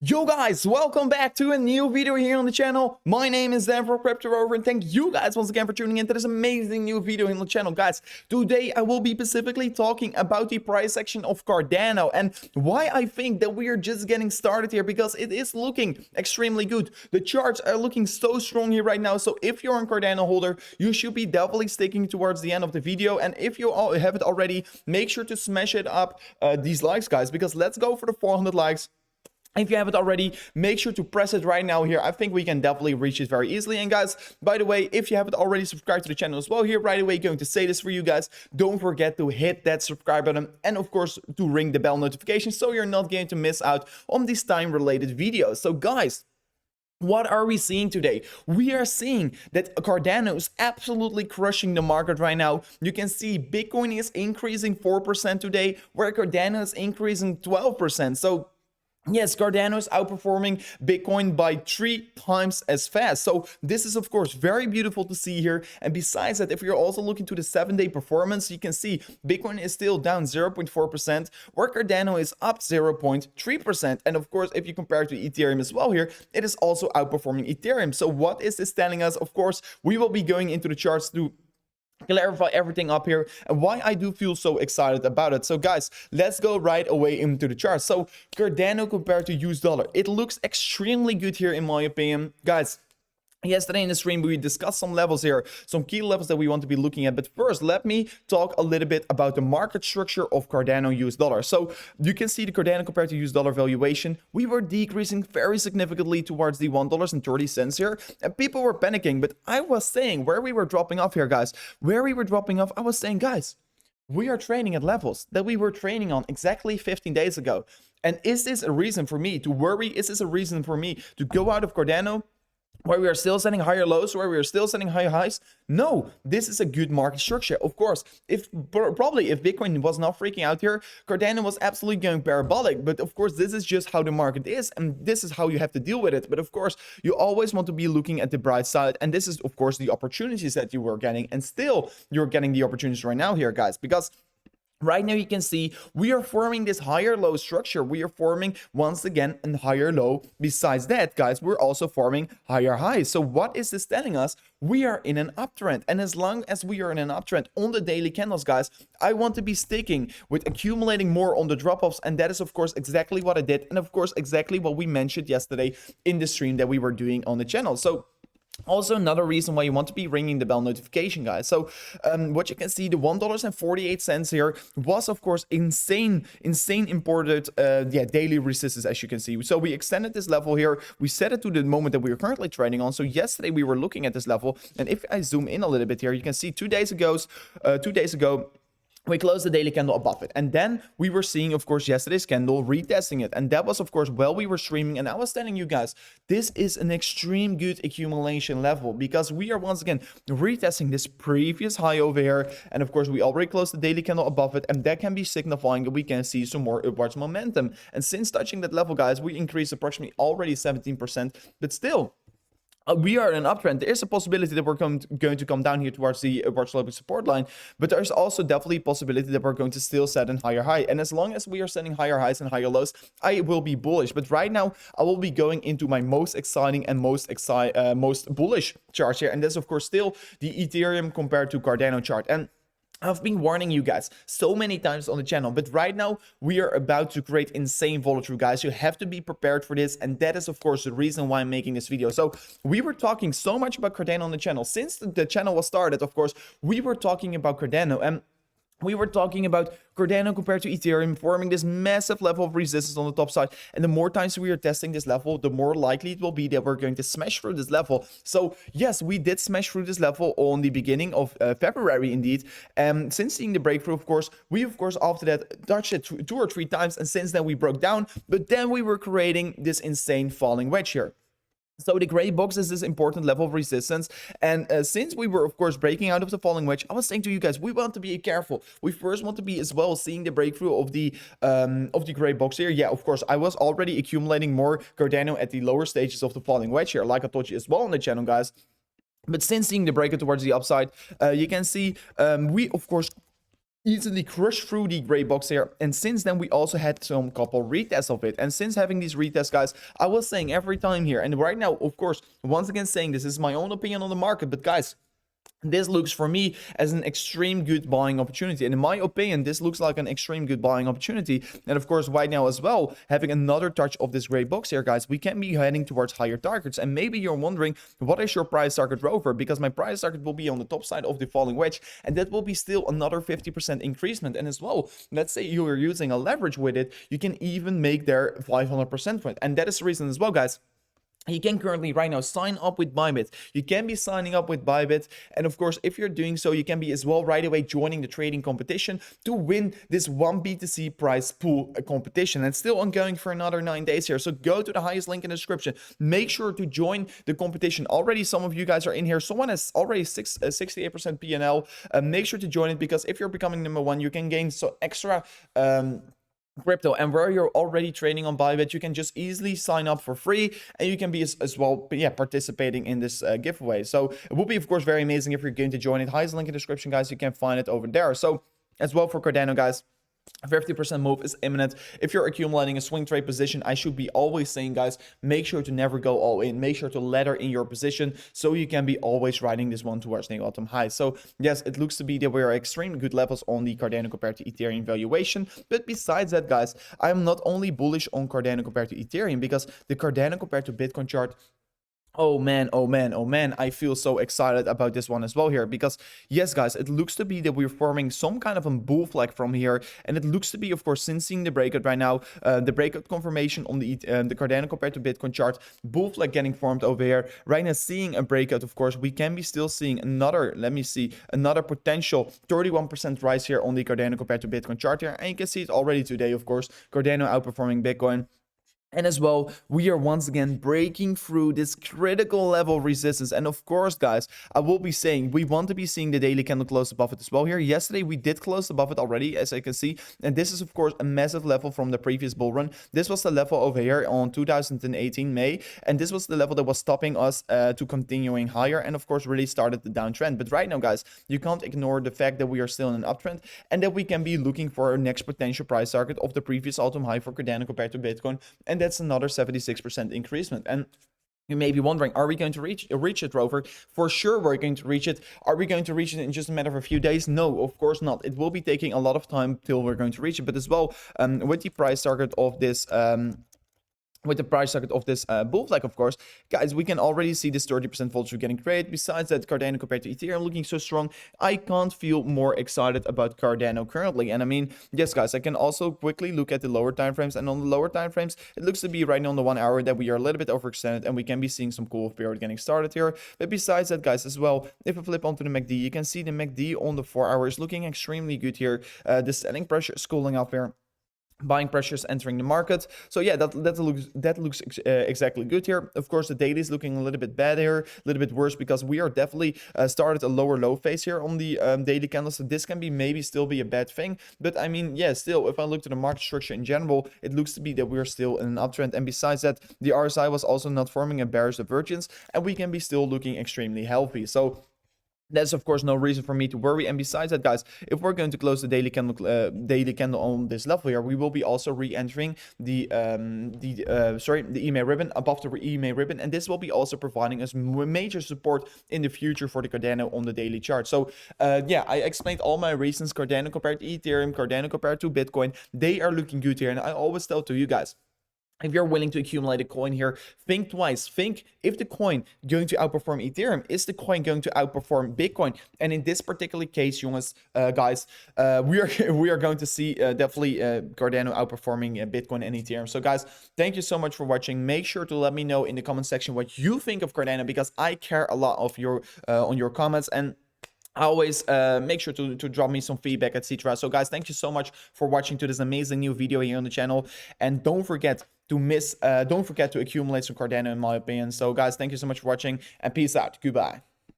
Yo guys, welcome back to a new video here on the channel. My name is Dan from Crypto Rover, and thank you guys once again for tuning in to this amazing new video on the channel. Guys, today I will be specifically talking about the price action of Cardano and why I think that we are just getting started here, because it is looking extremely good. The charts are looking so strong here right now, so if you're a Cardano holder, you should be definitely sticking towards the end of the video. And if you all have it already, make sure to smash it up these likes, guys, because let's go for the 400 likes. If you haven't already, make sure to press it right now here. I think we can definitely reach it very easily. And guys, by the way, if you haven't already subscribed to the channel as well, here right away going to say this for you guys, don't forget to hit that subscribe button and of course to ring the bell notification so you're not going to miss out on these time related videos. So guys, what are we seeing today? We are seeing that Cardano is absolutely crushing the market right now. You can see Bitcoin is increasing 4% today, where Cardano is increasing 12%. So yes, Cardano is outperforming Bitcoin by 3 times as fast. So this is of course very beautiful to see here. And besides that, if you're also looking to the 7-day performance, you can see Bitcoin is still down 0.4%, where Cardano is up 0.3%. And of course, if you compare it to Ethereum as well here, it is also outperforming Ethereum. So what is this telling us? Of course, we will be going into the charts to clarify everything up here and why I do feel so excited about it. So guys, let's go right away into the chart. So Cardano compared to US dollar, it looks extremely good here in my opinion. Guys, yesterday in the stream, we discussed some levels here, some key levels that we want to be looking at. But first, let me talk a little bit about the market structure of Cardano US dollar. So you can see the Cardano compared to US dollar valuation, we were decreasing very significantly towards the $1.30 here. And people were panicking, but I was saying where we were dropping off here, guys, where we were dropping off, I was saying, guys, we are trading at levels that we were trading on exactly 15 days ago. And is this a reason for me to worry? Is this a reason for me to go out of Cardano, where we are still setting higher lows, where we are still setting higher highs? No, this is a good market structure. Of course, if Bitcoin was not freaking out here, Cardano was absolutely going parabolic. But of course, this is just how the market is, and this is how you have to deal with it. But of course, you always want to be looking at the bright side, and this is of course the opportunities that you were getting, and still you're getting the opportunities right now here, guys, because right now you can see we are forming this higher low structure. We are forming once again a higher low. Besides that, guys, we're also forming higher highs. So what is this telling us? We are in an uptrend, and as long as we are in an uptrend on the daily candles, guys, I want to be sticking with accumulating more on the drop-offs, and that is of course exactly what I did, and of course exactly what we mentioned yesterday in the stream that we were doing on the channel. So also, another reason why you want to be ringing the bell notification, guys. So what you can see, the $1.48 here was of course insane imported daily resistance, as you can see. So we extended this level here, we set it to the moment that we are currently trading on. So yesterday we were looking at this level, and if I zoom in a little bit here, you can see 2 days ago we closed the daily candle above it, and then we were seeing of course yesterday's candle retesting it, and that was of course while we were streaming. And I was telling you guys, this is an extreme good accumulation level, because we are once again retesting this previous high over here, and of course we already closed the daily candle above it, and that can be signifying that we can see some more upwards momentum. And since touching that level, guys, we increased approximately already 17%, but still we are in an uptrend. There is a possibility that we're going to come down here towards the upward sloping support line, but there's also definitely a possibility that we're going to still set a higher high. And as long as we are setting higher highs and higher lows, I will be bullish. But right now, I will be going into my most exciting and most bullish charts here, and that's of course still the Ethereum compared to Cardano chart. And I've been warning you guys so many times on the channel, but right now we are about to create insane volatility, guys. You have to be prepared for this, and that is of course the reason why I'm making this video. So we were talking so much about Cardano on the channel since the channel was started. Of course, we were talking about Cardano, and we were talking about Cardano compared to Ethereum forming this massive level of resistance on the top side. And the more times we are testing this level, the more likely it will be that we're going to smash through this level. So yes, we did smash through this level on the beginning of February indeed. Since seeing the breakthrough, of course, we of course after that touched it 2 or 3 times, and since then we broke down. But then we were creating this insane falling wedge here. So the gray box is this important level of resistance, and since we were of course breaking out of the falling wedge, I was saying to you guys, we want to be careful. We first want to be as well seeing the breakthrough of the gray box here. Yeah, of course, I was already accumulating more Cardano at the lower stages of the falling wedge here, like I told you as well on the channel, guys. But since seeing the breakout towards the upside, you can see we of course easily crushed through the gray box here, and since then we also had some couple retests of it. And since having these retests, guys, I was saying every time here, and right now, of course, once again saying this is my own opinion on the market, but guys, this looks for me as an extreme good buying opportunity. And in my opinion, this looks like an extreme good buying opportunity. And of course, right now as well, having another touch of this gray box here, guys, we can be heading towards higher targets. And maybe you're wondering, what is your price target, Rover? Because my price target will be on the top side of the falling wedge, and that will be still another 50% increasement. And as well, let's say you are using a leverage with it, you can even make there 500% with it. And that is the reason as well, guys. You can currently right now sign up with Bybit. You can be signing up with Bybit. And of course, if you're doing so, you can be as well right away joining the trading competition to win this one BTC prize pool competition. And it's still ongoing for another 9 days here. So go to the highest link in the description. Make sure to join the competition. Already some of you guys are in here. Someone has already 68% PNL. Make sure to join it, because if you're becoming #1, you can gain so extra crypto. And where you're already trading on Bybit, you can just easily sign up for free, and you can be as well participating in this giveaway. So it would be, of course, very amazing if you're going to join it. Highest link in the description, guys. You can find it over there. So as well for Cardano, guys, 50% move is imminent. If you're accumulating a swing trade position, I should be always saying, guys, make sure to never go all in. Make sure to ladder in your position so you can be always riding this one towards the all-time high. So yes, it looks to be that we are extremely good levels on the Cardano compared to Ethereum valuation. But besides that, guys, I'm not only bullish on Cardano compared to Ethereum, because the Cardano compared to Bitcoin chart, oh man, oh man, oh man, I feel so excited about this one as well here, because yes, guys, it looks to be that we're forming some kind of a bull flag from here, and it looks to be, of course, since seeing the breakout right now, the breakout confirmation on the Cardano compared to Bitcoin chart, bull flag getting formed over here. Right now, seeing a breakout, of course, we can be still seeing another, let me see, another potential 31% rise here on the Cardano compared to Bitcoin chart here, and you can see it already today, of course, Cardano outperforming Bitcoin. And as well, we are once again breaking through this critical level resistance. And of course, guys, I will be saying we want to be seeing the daily candle close above it as well here. Yesterday, we did close above it already, as I can see. And this is, of course, a massive level from the previous bull run. This was the level over here on 2018 May. And this was the level that was stopping us to continuing higher. And of course, really started the downtrend. But right now, guys, you can't ignore the fact that we are still in an uptrend, and that we can be looking for our next potential price target of the previous all-time high for Cardano compared to Bitcoin. And that's another 76% increasement. And you may be wondering, are we going to reach it, Rover? For sure we're going to reach it. Are we going to reach it in just a matter of a few days? No, of course not. It will be taking a lot of time till we're going to reach it. But as well, with the price target of this bull flag, of course, guys, we can already see this 30% voltage getting created. Besides that, Cardano compared to Ethereum looking so strong, I can't feel more excited about Cardano currently. And I mean, yes, guys, I can also quickly look at the lower time frames, and on the lower time frames, it looks to be right now on the 1 hour that we are a little bit overextended, and we can be seeing some cool period getting started here. But besides that, guys, as well, if I flip onto the MACD, you can see the MACD on the 4 hours looking extremely good here. The selling pressure is cooling off here. Buying pressures entering the market. So yeah, that looks exactly good here. Of course, the daily is looking a little bit bad here, a little bit worse, because we are definitely started a lower low phase here on the daily candles. So this can be maybe still be a bad thing. But I mean, yeah, still, if I look to the market structure in general, it looks to be that we're still in an uptrend. And besides that, the RSI was also not forming a bearish divergence, and we can be still looking extremely healthy. So that's, of course, no reason for me to worry. And besides that, guys, if we're going to close the daily candle on this level here, we will be also re-entering the EMA ribbon, above the EMA ribbon, and this will be also providing us major support in the future for the Cardano on the daily chart. So yeah, I explained all my reasons. Cardano compared to Ethereum, Cardano compared to Bitcoin, they are looking good here. And I always tell to you guys, if you're willing to accumulate a coin here, think twice. Think, if the coin going to outperform Ethereum, is the coin going to outperform Bitcoin? And in this particular case, guys, we are going to see definitely Cardano outperforming Bitcoin and Ethereum. So guys, thank you so much for watching. Make sure to let me know in the comment section what you think of Cardano, because I care a lot of your on your comments. And always make sure to drop me some feedback, etc. So guys, thank you so much for watching to this amazing new video here on the channel, and don't forget to accumulate some Cardano, in my opinion. So guys, thank you so much for watching, and peace out. Goodbye.